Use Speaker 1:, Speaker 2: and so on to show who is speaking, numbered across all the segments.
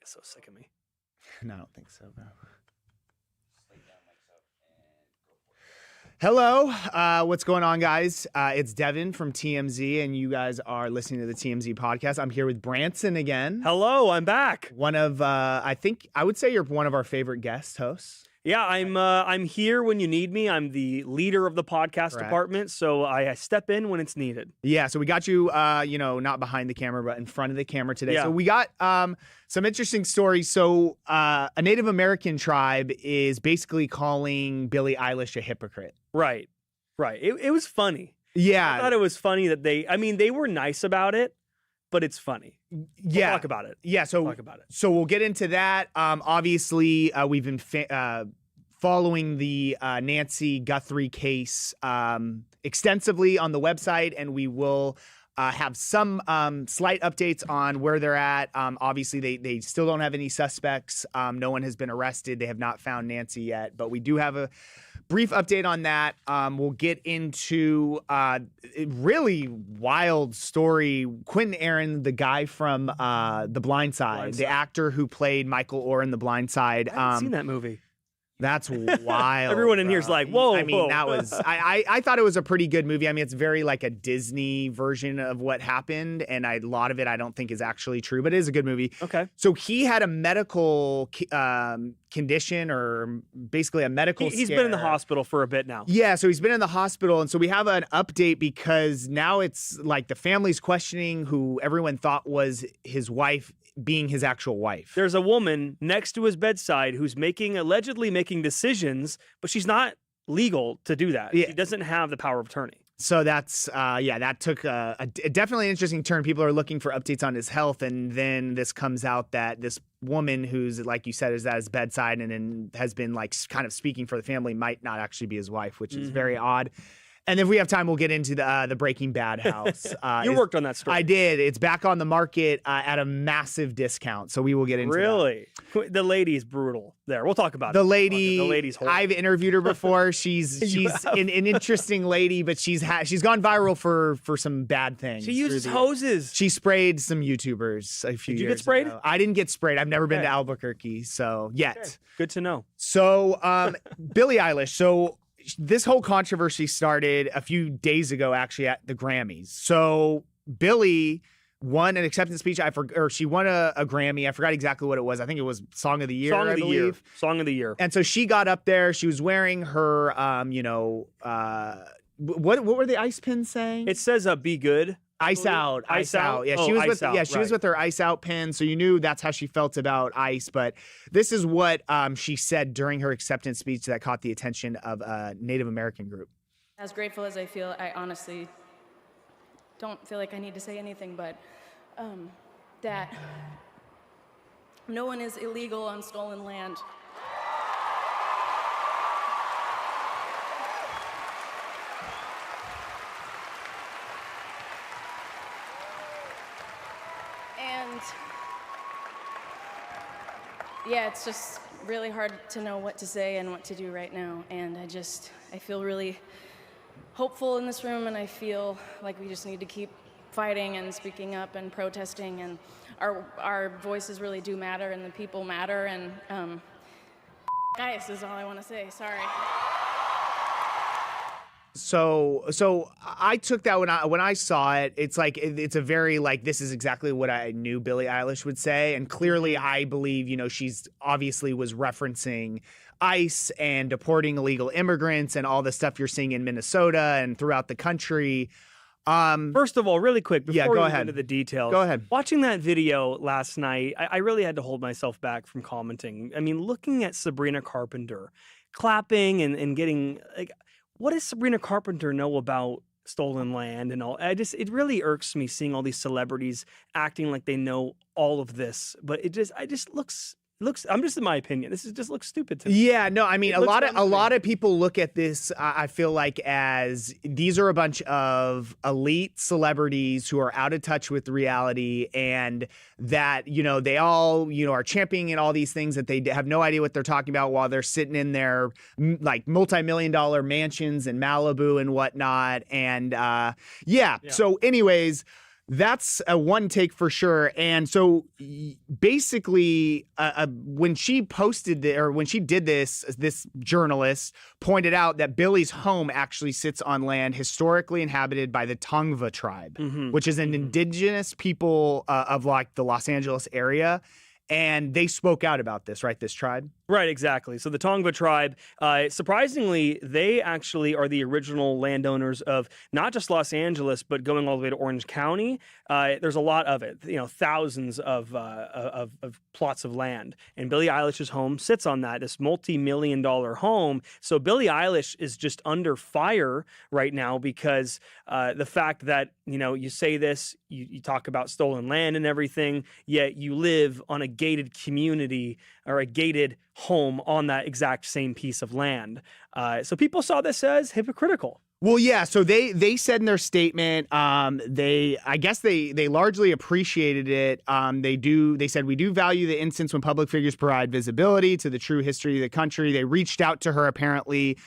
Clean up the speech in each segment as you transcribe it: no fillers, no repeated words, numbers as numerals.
Speaker 1: get so sick of me.
Speaker 2: No, I don't think so, bro. Hello, what's going on, guys? It's Devin from TMZ, and you guys are listening to the TMZ podcast. I'm here with Branson again.
Speaker 1: Hello, I'm back.
Speaker 2: One of, I would say you're one of our favorite guest hosts.
Speaker 1: Yeah, I'm here when you need me. I'm the leader of the podcast department, so I step in when it's needed.
Speaker 2: Yeah, so we got you, not behind the camera, but in front of the camera today.
Speaker 1: Yeah.
Speaker 2: So we got some interesting stories. So a Native American tribe is basically calling Billie Eilish a hypocrite.
Speaker 1: Right. It was funny.
Speaker 2: Yeah.
Speaker 1: I thought it was funny that they were nice about it, but it's funny.
Speaker 2: Yeah.
Speaker 1: We'll talk about it.
Speaker 2: Yeah. So
Speaker 1: talk about it.
Speaker 2: So we'll get into that. Obviously, we've been following the Nancy Guthrie case extensively on the website, and we will have some slight updates on where they're at. Obviously, they still don't have any suspects. No one has been arrested. They have not found Nancy yet, but we do have a brief update on that. We'll get into a really wild story. Quentin Aaron, the guy from The Blind Side, the actor who played Michael Orr in The Blind Side.
Speaker 1: I haven't seen that movie.
Speaker 2: That's wild.
Speaker 1: Everyone in here's like, whoa.
Speaker 2: I mean,
Speaker 1: whoa.
Speaker 2: that was, I thought it was a pretty good movie. I mean, it's very like a Disney version of what happened. And a lot of it I don't think is actually true, but it is a good movie.
Speaker 1: Okay.
Speaker 2: So he had a medical condition, or basically a medical
Speaker 1: He's
Speaker 2: scare.
Speaker 1: been in the hospital for a bit now.
Speaker 2: Yeah, so he's been in the hospital. And so we have an update because now it's like the family's questioning who everyone thought was his wife being his actual wife.
Speaker 1: There's a woman next to his bedside who's allegedly making decisions, but she's not legal to do that.
Speaker 2: Yeah.
Speaker 1: She doesn't have the power of attorney.
Speaker 2: So that's, that took a definitely an interesting turn. People are looking for updates on his health. And then this comes out that this woman who's, like you said, is at his bedside and has been like kind of speaking for the family might not actually be his wife, which is very odd. And if we have time, we'll get into the Breaking Bad house.
Speaker 1: You worked on that story.
Speaker 2: I did. It's back on the market at a massive discount. So we will get into
Speaker 1: Really? The lady is brutal there. We'll talk about
Speaker 2: the
Speaker 1: it.
Speaker 2: lady.
Speaker 1: The lady's horrible.
Speaker 2: I've interviewed her before. She's an interesting lady, but she's gone viral for some bad things.
Speaker 1: She uses hoses.
Speaker 2: She sprayed some YouTubers a few years
Speaker 1: Did you get sprayed?
Speaker 2: ago. I didn't get sprayed. I've never been to Albuquerque, so yet.
Speaker 1: Okay. Good to know.
Speaker 2: So Billie Eilish. So this whole controversy started a few days ago, actually, at the Grammys. So Billie won an acceptance speech. She won a Grammy. I forgot exactly what it was. I think it was Song of the Year.
Speaker 1: Song of the Year.
Speaker 2: And so she got up there. She was wearing her, what were the ice pins saying?
Speaker 1: It says "Be good."
Speaker 2: Ice out. Yeah,
Speaker 1: Oh,
Speaker 2: she was
Speaker 1: Ice Out,
Speaker 2: she was with her ice out pin, so you knew that's how she felt about ice. But this is what she said during her acceptance speech that caught the attention of a Native American group.
Speaker 3: As grateful as I feel, I honestly don't feel like I need to say anything, but that no one is illegal on stolen land. And yeah, it's just really hard to know what to say and what to do right now. And I feel really hopeful in this room, and I feel like we just need to keep fighting and speaking up and protesting, and our voices really do matter, and the people matter, and guys is all I want to say. Sorry.
Speaker 2: So I took that when I saw it. It's like it's a very like this is exactly what I knew Billie Eilish would say, and clearly I believe she's obviously was referencing ICE and deporting illegal immigrants and all the stuff you're seeing in Minnesota and throughout the country.
Speaker 1: First of all, really quick before we get into the details,
Speaker 2: go ahead.
Speaker 1: Watching that video last night, I really had to hold myself back from commenting. I mean, looking at Sabrina Carpenter clapping and getting like. What does Sabrina Carpenter know about stolen land and all? It really irks me seeing all these celebrities acting like they know all of this, but it just looks I'm just in my opinion. This just looks stupid to me.
Speaker 2: Yeah, no, I mean a lot of people look at this. I feel like as these are a bunch of elite celebrities who are out of touch with reality, and that they all are championing all these things that they have no idea what they're talking about while they're sitting in their like multi-million-dollar mansions in Malibu and whatnot. And So anyways. That's a one take for sure. And so basically, when she posted or when she did this journalist pointed out that Billie's home actually sits on land historically inhabited by the Tongva tribe, which is an indigenous people of like the Los Angeles area. And they spoke out about this, right? This tribe?
Speaker 1: Right, exactly. So the Tongva tribe, surprisingly, they actually are the original landowners of not just Los Angeles, but going all the way to Orange County. There's a lot of it, thousands of plots of land. And Billie Eilish's home sits on that, this multi-million-dollar home. So Billie Eilish is just under fire right now because the fact that, you say this, you talk about stolen land and everything, yet you live on a gated community or a gated home on that exact same piece of land. So people saw this as hypocritical.
Speaker 2: Well, yeah. So they said in their statement, I guess they largely appreciated it. They said we do value the instance when public figures provide visibility to the true history of the country. They reached out to her apparently,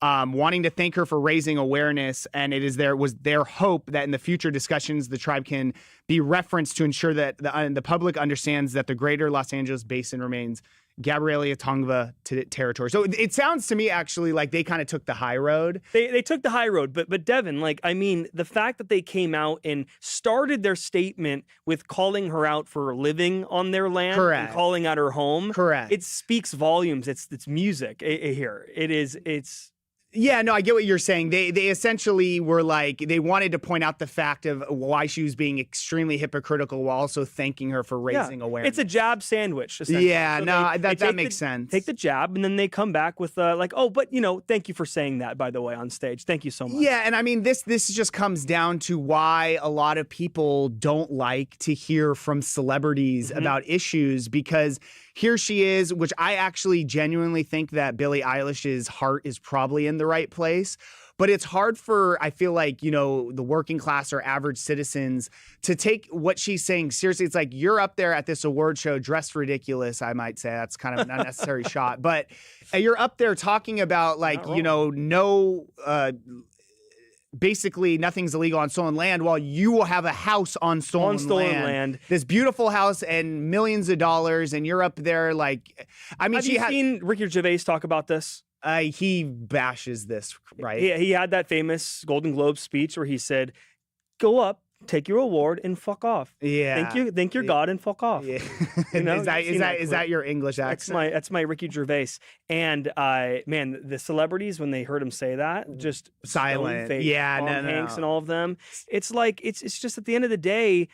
Speaker 2: wanting to thank her for raising awareness, and was their hope that in the future discussions the tribe can be referenced to ensure that the public understands that the greater Los Angeles basin remains Gabriela Tongva territory. So it sounds to me actually like they kind of took the high road.
Speaker 1: They took the high road, but Devin, the fact that they came out and started their statement with calling her out for living on their land,
Speaker 2: correct,
Speaker 1: and calling out her home,
Speaker 2: correct,
Speaker 1: it speaks volumes. It's music here. It's.
Speaker 2: Yeah, no, I get what you're saying. They essentially were like, they wanted to point out the fact of why she was being extremely hypocritical while also thanking her for raising awareness.
Speaker 1: It's a jab sandwich, essentially.
Speaker 2: Yeah,
Speaker 1: so
Speaker 2: that makes sense.
Speaker 1: Take the jab, and then they come back with thank you for saying that, by the way, on stage. Thank you so much.
Speaker 2: Yeah, and I mean, this just comes down to why a lot of people don't like to hear from celebrities about issues, because here she is, which I actually genuinely think that Billie Eilish's heart is probably in the right place. But it's hard for, I feel like, the working class or average citizens to take what she's saying seriously. It's like you're up there at this award show dressed ridiculous, I might say. That's kind of an unnecessary shot. But you're up there talking about basically nothing's illegal on stolen land, while you will have a house on stolen land. This beautiful house and millions of dollars, and you're up there
Speaker 1: have you seen Ricky Gervais talk about this?
Speaker 2: He bashes this, right?
Speaker 1: He had that famous Golden Globe speech where he said, "Go up, take your award, and fuck off."
Speaker 2: Yeah.
Speaker 1: Thank your God and fuck off.
Speaker 2: Yeah. Is that your English accent?
Speaker 1: That's my Ricky Gervais. And man, the celebrities, when they heard him say that, just
Speaker 2: silent.
Speaker 1: Tom Hanks and all of them. It's like it's just at the end of the day,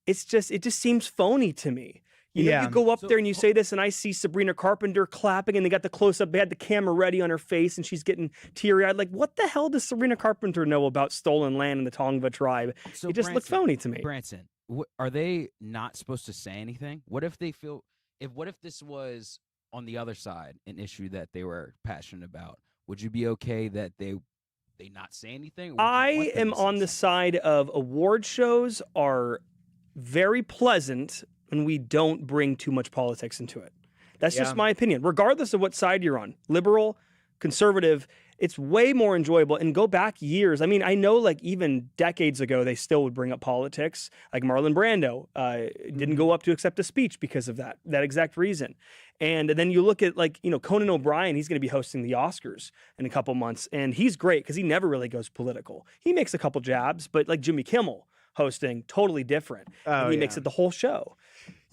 Speaker 1: it just seems phony to me. You go up there and you say this, and I see Sabrina Carpenter clapping, and they got the close-up. They had the camera ready on her face, and she's getting teary-eyed. Like, what the hell does Sabrina Carpenter know about stolen land in the Tongva tribe?
Speaker 4: So
Speaker 1: it just looked phony to me.
Speaker 4: Branson, are they not supposed to say anything? What if they feel? What if this was on the other side, an issue that they were passionate about? Would you be okay that they not say anything?
Speaker 1: I am on the side of award shows are very pleasant when we don't bring too much politics into it. That's just my opinion. Regardless of what side you're on, liberal, conservative, it's way more enjoyable. And go back years. I mean, I know even decades ago, they still would bring up politics. Like Marlon Brando didn't go up to accept a speech because of that exact reason. And then you look at Conan O'Brien, he's going to be hosting the Oscars in a couple months. And he's great because he never really goes political. He makes a couple jabs, but like Jimmy Kimmel hosting, totally different. He makes it the whole show.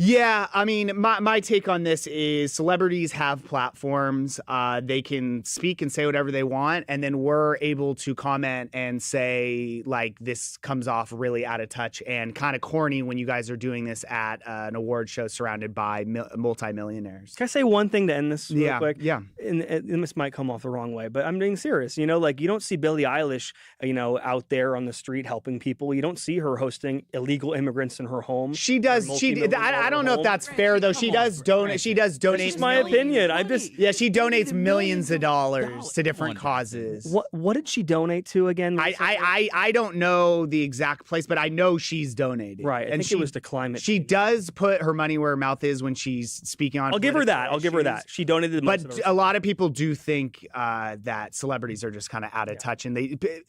Speaker 2: Yeah, I mean, my take on this is celebrities have platforms. They can speak and say whatever they want, and then we're able to comment and say, this comes off really out of touch and kind of corny when you guys are doing this at an award show surrounded by multimillionaires.
Speaker 1: Can I say one thing to end this real quick?
Speaker 2: Yeah.
Speaker 1: And this might come off the wrong way, but I'm being serious. You don't see Billie Eilish, out there on the street helping people. You don't see her hosting illegal immigrants in her home.
Speaker 2: She does. I I don't know if that's fair though. She does donate. She does donate.
Speaker 1: That's just my opinion. I'm just
Speaker 2: Yeah, she donates millions of dollars to different causes.
Speaker 1: what did she donate to again?
Speaker 2: I don't know the exact place, but I know she's donated.
Speaker 1: Right, I think it was to climate.
Speaker 2: She does put her money where her mouth is when she's speaking on.
Speaker 1: I'll give her that. She donated.
Speaker 2: But a lot of people do think that celebrities are just kind of out of touch, and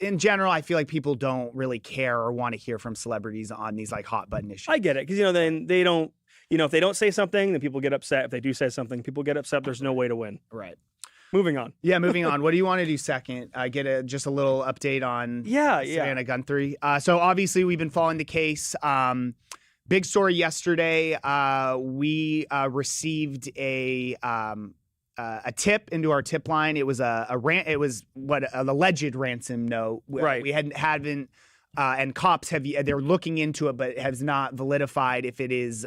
Speaker 2: in general, I feel like people don't really care or want to hear from celebrities on these like hot button issues.
Speaker 1: I get it, because then they don't. If they don't say something, then people get upset. If they do say something, people get upset. There's no way to win.
Speaker 2: Right.
Speaker 1: Moving on.
Speaker 2: Yeah, moving on. What do you want to do second? Get just a little update on Savannah Guthrie. So obviously we've been following the case. Big story yesterday. We received a tip into our tip line. It was an alleged ransom note.
Speaker 1: Right.
Speaker 2: We haven't. And cops they're looking into it, but has not validified if it is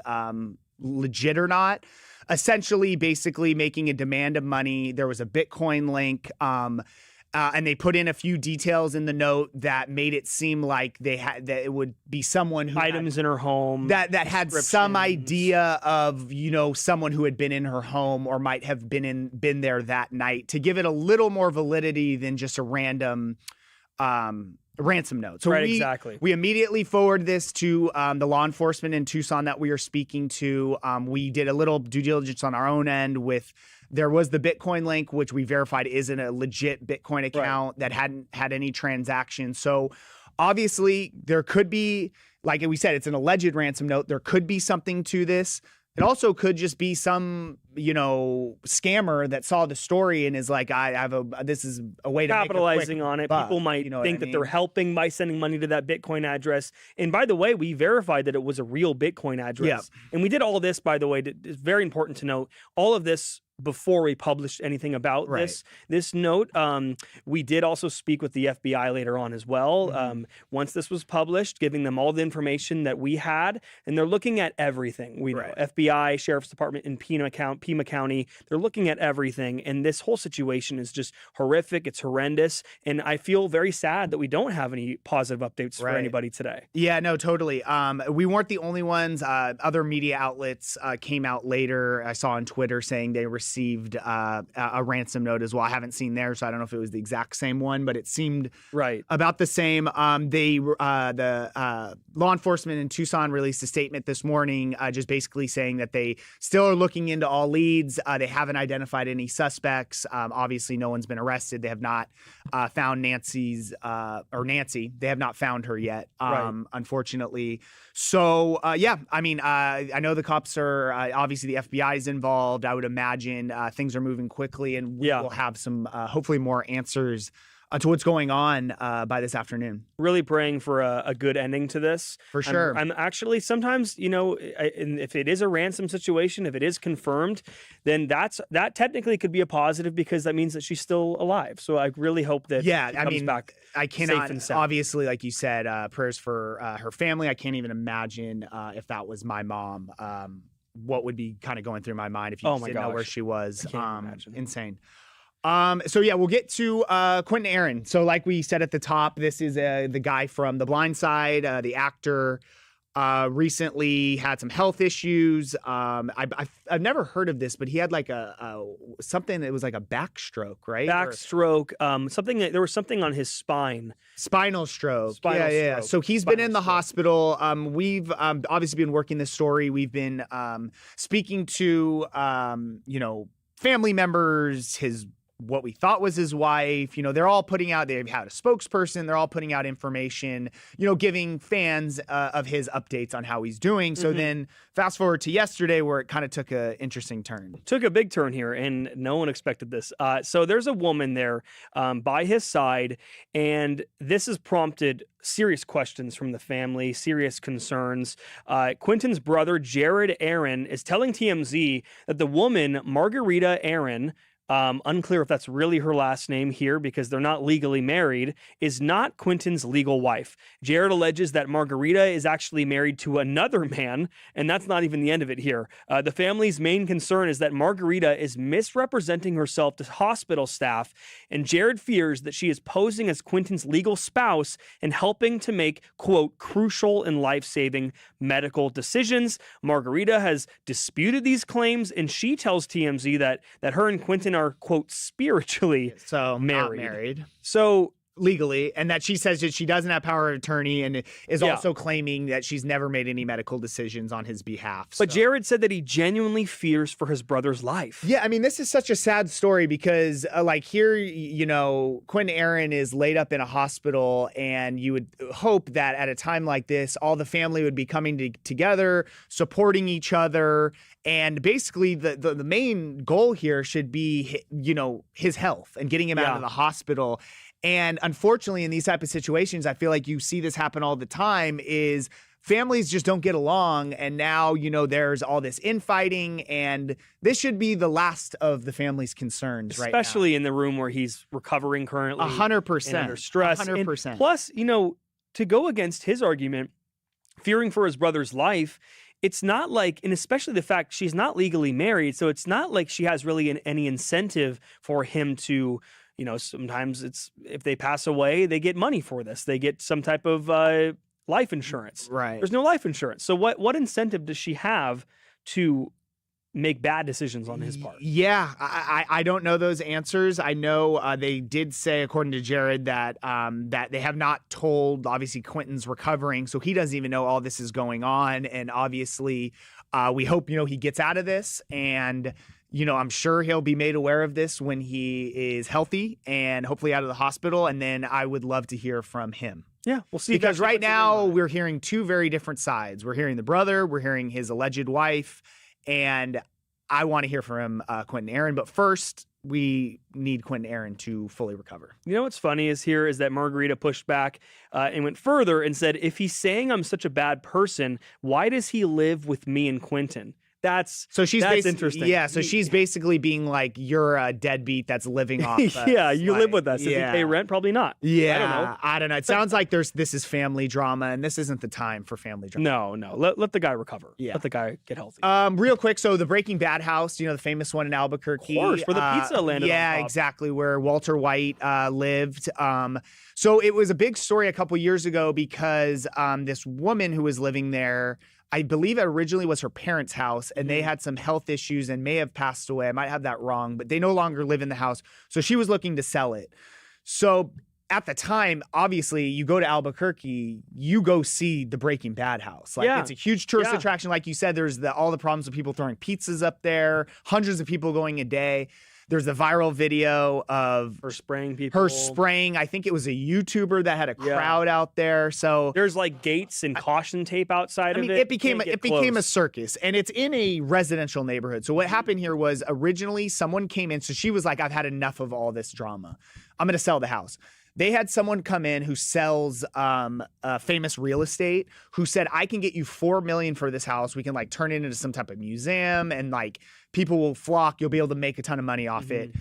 Speaker 2: legit or not. Essentially, basically making a demand of money. There was a Bitcoin link, and they put in a few details in the note that made it seem like that it would be someone who
Speaker 1: items in her home
Speaker 2: that had some idea of someone who had been in her home or might have been there that night, to give it a little more validity than just a random ransom note. So
Speaker 1: exactly.
Speaker 2: We immediately forwarded this to the law enforcement in Tucson that we are speaking to. We did a little due diligence on our own end there was the Bitcoin link, which we verified isn't a legit Bitcoin account that hadn't had any transactions. So obviously there could be, like we said, it's an alleged ransom note. There could be something to this. It also could just be some, scammer that saw the story and is like, this is a way to
Speaker 1: capitalizing
Speaker 2: make a
Speaker 1: on it.
Speaker 2: buck,
Speaker 1: People might think that they're helping by sending money to that Bitcoin address. And by the way, we verified that it was a real Bitcoin address.
Speaker 2: Yeah.
Speaker 1: And we did all this, by the way. It's very important to note all of this before we published anything about this note. We did also speak with the FBI later on as well.
Speaker 2: Mm-hmm.
Speaker 1: Once this was published, giving them all the information that we had, and they're looking at everything. We know FBI, Sheriff's Department in Pima County, they're looking at everything. And this whole situation is just horrific. It's horrendous. And I feel very sad that we don't have any positive updates for anybody today.
Speaker 2: Yeah, no, totally. We weren't the only ones. Other media outlets came out later. I saw on Twitter saying they received a ransom note as well. I haven't seen theirs, so I don't know if it was the exact same one, but it seemed about the same. The law enforcement in Tucson released a statement this morning, just basically saying that they still are looking into all leads. They haven't identified any suspects. Obviously, no one's been arrested. They have not found Nancy. They have not found her yet, unfortunately. So, I know the cops are obviously the FBI is involved. I would imagine things are moving quickly, and we will have some hopefully more answers to what's going on by this afternoon.
Speaker 1: Really praying for a good ending to this.
Speaker 2: For sure.
Speaker 1: I'm actually sometimes, if it is a ransom situation, if it is confirmed, then that technically could be a positive, because that means that she's still alive. So I really hope that she comes back.
Speaker 2: I cannot,
Speaker 1: safe and sound.
Speaker 2: obviously, like you said, prayers for her family. I can't even imagine if that was my mom, what would be kind of going through my mind if you just didn't know where she was.
Speaker 1: I can't imagine.
Speaker 2: Insane. We'll get to Quentin Aaron. So like we said at the top, this is the guy from The Blind Side, the actor. Recently had some health issues. I've never heard of this, but he had like something that was like a backstroke, right?
Speaker 1: Backstroke. There was something on his spine.
Speaker 2: Spinal stroke.
Speaker 1: Spinal stroke.
Speaker 2: So he's been in the hospital. We've obviously been working this story. We've been speaking to family members, what we thought was his wife. They're all putting out, they've had a spokesperson, they're all putting out information, giving fans of his updates on how he's doing. So then fast forward to yesterday, where it kind of took an interesting turn.
Speaker 1: Took a big turn here, and no one expected this. So there's a woman there by his side, and this has prompted serious questions from the family, serious concerns. Quentin's brother, Jared Aaron, is telling TMZ that the woman, Margarita Aaron, unclear if that's really her last name here because they're not legally married, is not Quentin's legal wife. Jared alleges that Margarita is actually married to another man, and that's not even the end of it here. The family's main concern is that Margarita is misrepresenting herself to hospital staff, and Jared fears that she is posing as Quentin's legal spouse and helping to make, quote, crucial and life-saving medical decisions. Margarita has disputed these claims, and she tells TMZ that her and Quentin are, quote, spiritually
Speaker 2: not
Speaker 1: married.
Speaker 2: So legally, and that she says that she doesn't have power of attorney and is also claiming that she's never made any medical decisions on his behalf.
Speaker 1: But Jared said that he genuinely fears for his brother's life.
Speaker 2: Yeah, I mean, this is such a sad story because like here, you know, Quentin Aaron is laid up in a hospital, and you would hope that at a time like this, all the family would be coming together, supporting each other. And basically the main goal here should be, you know, his health and getting him out of the hospital. And unfortunately, in these type of situations, I feel like you see this happen all the time is families just don't get along. And now, you know, there's all this infighting, and this should be the last of the family's concerns right now.
Speaker 1: Especially in the room where he's recovering currently.
Speaker 2: 100%.
Speaker 1: And under stress.
Speaker 2: 100%.
Speaker 1: And plus, you know, to go against his argument, fearing for his brother's life, it's not like, and especially the fact she's not legally married, so it's not like she has really any incentive for him to, you know, sometimes it's if they pass away, they get money for this. They get some type of life insurance.
Speaker 2: Right.
Speaker 1: There's no life insurance. So what incentive does she have to make bad decisions on his part?
Speaker 2: Yeah, I don't know those answers. I know they did say, according to Jared, that that they have not told, obviously, Quentin's recovering, so he doesn't even know all this is going on. And obviously, we hope, you know, he gets out of this, and you know, I'm sure he'll be made aware of this when he is healthy and hopefully out of the hospital. And then I would love to hear from him.
Speaker 1: Yeah, we'll see.
Speaker 2: Because right now we're hearing two very different sides. We're hearing the brother, we're hearing his alleged wife, and I want to hear from him, Quentin Aaron. But first, we need Quentin Aaron to fully recover.
Speaker 1: You know what's funny is that Margarita pushed back and went further and said, if he's saying I'm such a bad person, why does he live with me and Quentin? That's interesting.
Speaker 2: Yeah, so she's basically being like, you're a deadbeat that's living off.
Speaker 1: Yeah, you live with us. If you pay rent, probably not.
Speaker 2: Yeah, I don't know. It sounds like this is family drama, and this isn't the time for family drama.
Speaker 1: No. Let the guy recover. Yeah. Let the guy get healthy.
Speaker 2: Real quick, so the Breaking Bad house, you know, the famous one in Albuquerque.
Speaker 1: Of course, where the pizza landed on top.
Speaker 2: Exactly, where Walter White lived. So it was a big story a couple years ago because this woman who was living there, I believe it originally was her parents' house, and they had some health issues and may have passed away. I might have that wrong, but they no longer live in the house. So she was looking to sell it. So at the time, obviously, you go to Albuquerque, you go see the Breaking Bad house. Like, it's a huge tourist attraction. Like you said, there's all the problems with people throwing pizzas up there, hundreds of people going a day. There's a viral video of
Speaker 1: her spraying people.
Speaker 2: I think it was a YouTuber that had a crowd out there. So
Speaker 1: there's like gates and caution tape outside of it.
Speaker 2: It became a circus, and it's in a residential neighborhood. So what happened here was originally someone came in. So she was like, I've had enough of all this drama. I'm going to sell the house. They had someone come in who sells famous real estate who said, I can get you $4 million for this house. We can like turn it into some type of museum, and like people will flock. You'll be able to make a ton of money off it.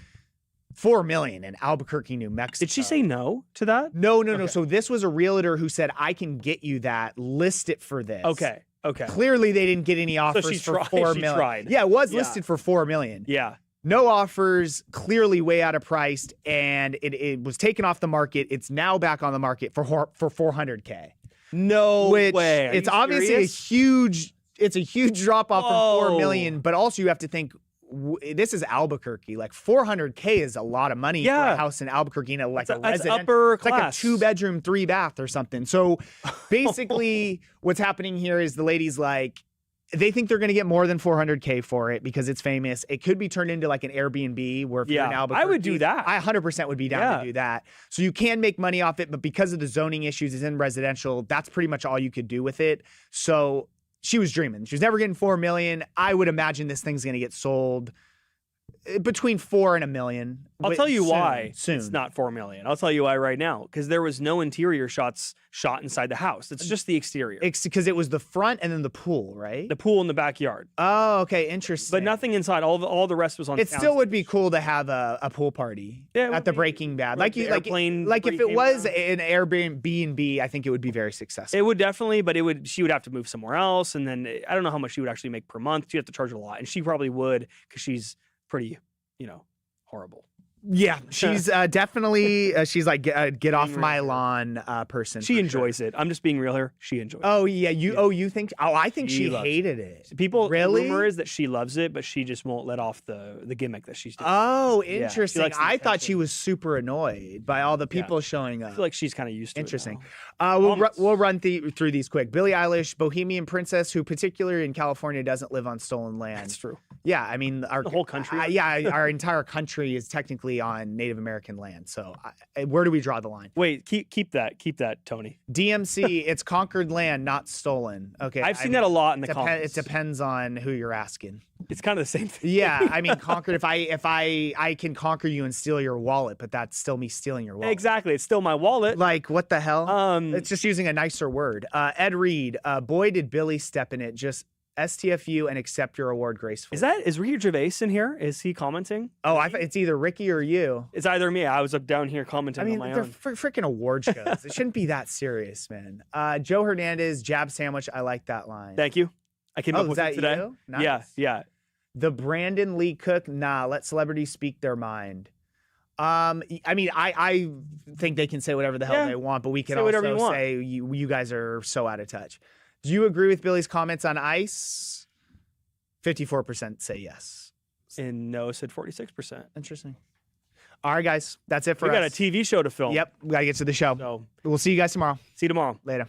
Speaker 2: $4 million in Albuquerque, New Mexico.
Speaker 1: Did she say no to that?
Speaker 2: No. So this was a realtor who said, I can get you that. List it for this.
Speaker 1: Okay.
Speaker 2: Clearly they didn't get any offers for $4 million.
Speaker 1: Tried.
Speaker 2: Yeah, it was listed for $4 million.
Speaker 1: Yeah.
Speaker 2: No offers, clearly way out of price, and it was taken off the market. It's now back on the market for $400K.
Speaker 1: No way.
Speaker 2: It's obviously a huge drop off from $4 million, but also you have to think, this is Albuquerque. Like $400K is a lot of money for a house in Albuquerque, like a resident.
Speaker 1: Upper
Speaker 2: class. Like a 2-bedroom, 3-bath or something. So basically what's happening here is the lady's like, they think they're going to get more than $400K for it because it's famous. It could be turned into like an Airbnb where if you're in Albuquerque.
Speaker 1: I would do that.
Speaker 2: I 100% would be down to do that. So you can make money off it, but because of the zoning issues, it's in residential. That's pretty much all you could do with it. So she was dreaming. She was never getting $4 million. I would imagine this thing's going to get sold between 4 and $1 million.
Speaker 1: I'll tell you why
Speaker 2: soon.
Speaker 1: it's not 4 million. I'll tell you why right now. Because there was no interior shots shot inside the house. It's just the exterior.
Speaker 2: Because it was the front and then the pool, right?
Speaker 1: The pool in the backyard.
Speaker 2: Oh, okay, interesting.
Speaker 1: But nothing inside. All the rest was on.
Speaker 2: It still would be cool to have a pool party at the Breaking Bad, like if it was an Airbnb, I think it would be very successful.
Speaker 1: It would definitely, but she would have to move somewhere else, and then I don't know how much she would actually make per month. She'd have to charge a lot, and she probably would because she's pretty, horrible.
Speaker 2: Yeah, she's definitely she's like get off my lawn person.
Speaker 1: She enjoys it. I'm just being real here. She enjoys it.
Speaker 2: Oh yeah, you think? Oh, I think she hated it.
Speaker 1: People
Speaker 2: really?
Speaker 1: The rumor is that she loves it, but she just won't let off the gimmick that she's doing.
Speaker 2: Oh, interesting.
Speaker 1: Yeah,
Speaker 2: I thought she was super annoyed by all the people showing up.
Speaker 1: I feel like she's kind of used to
Speaker 2: Interesting.
Speaker 1: it. Interesting.
Speaker 2: We'll run through these quick. Billie Eilish, Bohemian Princess, who particularly in California doesn't live on stolen land.
Speaker 1: That's true.
Speaker 2: Yeah, I mean
Speaker 1: the whole country.
Speaker 2: Our entire country is technically on Native American land. So where do we draw the line?
Speaker 1: Wait, keep that, Tony.
Speaker 2: DMC, it's conquered land, not stolen. Okay,
Speaker 1: I've seen that a lot in the comments.
Speaker 2: It depends on who you're asking.
Speaker 1: It's kind of the same thing.
Speaker 2: Yeah, I mean, conquered. If I can conquer you and steal your wallet, but that's still me stealing your wallet.
Speaker 1: Exactly, it's still my wallet.
Speaker 2: Like what the hell? It's just using a nicer word. Ed Reed, boy, did Billie step in it. Just STFU and accept your award gracefully.
Speaker 1: Is Ricky Gervais in here? Is he commenting?
Speaker 2: Oh, it's either Ricky or you.
Speaker 1: It's either me. I was up down here commenting on my
Speaker 2: they're
Speaker 1: own.
Speaker 2: Freaking award shows. It shouldn't be that serious, man. Joe Hernandez, jab sandwich. I like that line.
Speaker 1: Thank you. I came up with it today.
Speaker 2: You? Nice.
Speaker 1: Yeah.
Speaker 2: The Brandon Lee Cook. Nah, let celebrities speak their mind. I mean, I think they can say whatever the hell they want, but we can also say you guys are so out of touch. Do you agree with Billie's comments on ICE? 54% say yes.
Speaker 1: And no said 46%.
Speaker 2: Interesting. All right, guys. That's it for us.
Speaker 1: We got a TV show to film.
Speaker 2: Yep. We got to get to the show.
Speaker 1: So
Speaker 2: we'll see you guys tomorrow.
Speaker 1: see you tomorrow.
Speaker 2: Later.